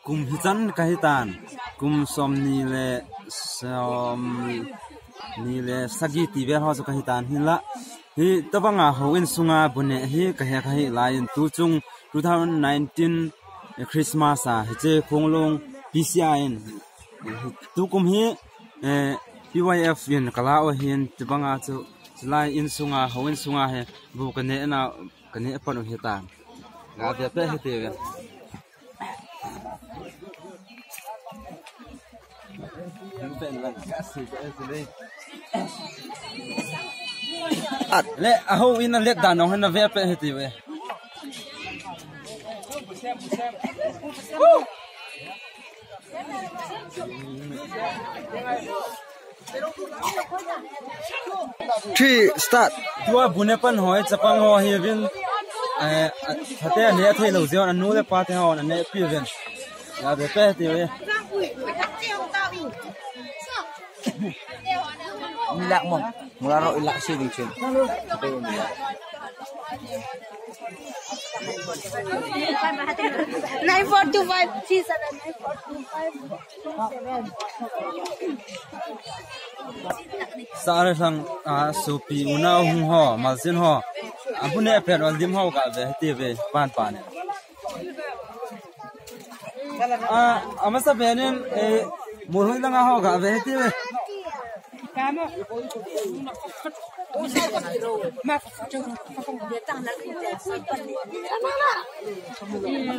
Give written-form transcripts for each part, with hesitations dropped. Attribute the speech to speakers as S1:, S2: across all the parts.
S1: kum hitan kahitan kum som ni le sagi ti ve ho so kahitan hila hi tabanga hoin sunga bune hi kahi lain tu chung 2019 Christmas a he khonglong PCIN tu kum hi PYF yin kala o hin tabanga chu lai in sunga hoin sunga he bu kane na kane panu hitan ga de pe hete ve le aho in a let down on a ve pe hete ve Three start. Tua bunepan hoi chapang ho hi vin thate ne thei lo zion anu le pa te ho na ne pi vin ya de pe ti we
S2: Ilak mo mula ro ilak si ding chen
S3: 9425
S1: sare sang supi una hung ho malsin ho abune pher wal dim ho ka ve ti ve pan pan amasa benin murhui langa ho ka ve ti ve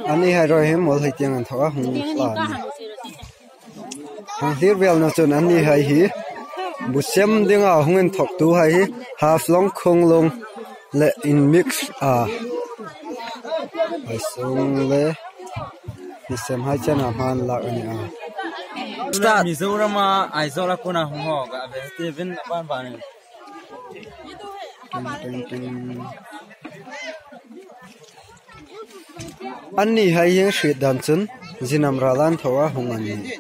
S4: anh ấy hay rồi hem một thời gian anh thua hung lan hàng thiệt vel nó chọn anh ấy hay hi bút xem tiếng à hung anh thọc tu hay hi half long khung long le in mix ai sung le đi xem hai chân à han lạc anh à
S1: start Mizorama aizola kuna hung ho ka ve ti vin pan pan
S4: anh ấy hay những sự đan chân zinam ralan thua hung anh ấy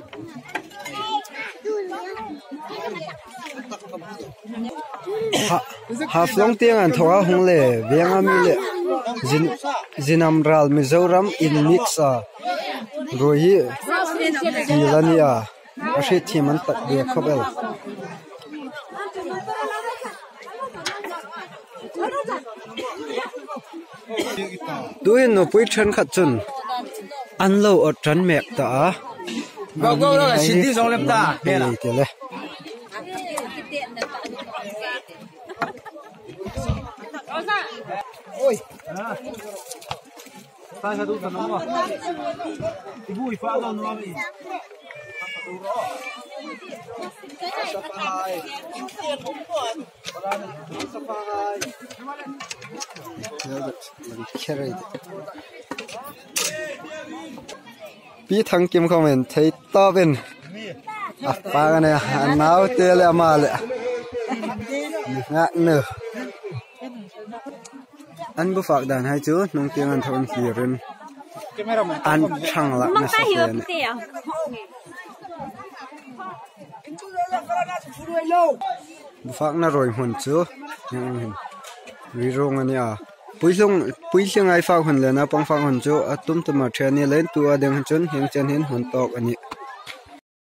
S4: half long tiếng anh thua hung le viang ami le zinam ral Mizoram in mix rồi hi Milania ashe thiman tak de khobel tuin no pui than khat chun an lo ở tran mek ta
S1: go sindi song lem ta
S4: he la tele
S1: oi ta sa du tan no ibu ifa lo no mi
S4: pi thang kim comment thấy to bên pa này náo tê le mà le ngạc nở anh bu phạc đàn hai chú nông tiếng anh thôn hiền anh chẳng lạc na sa phê này bu phạc na rồi hồn chú nhưng vì rong anh à pui lung ai phạc hồn lên na pang phạc hồn chú atum tuma training lên tu adeng chun heng chen hin hồn tok anh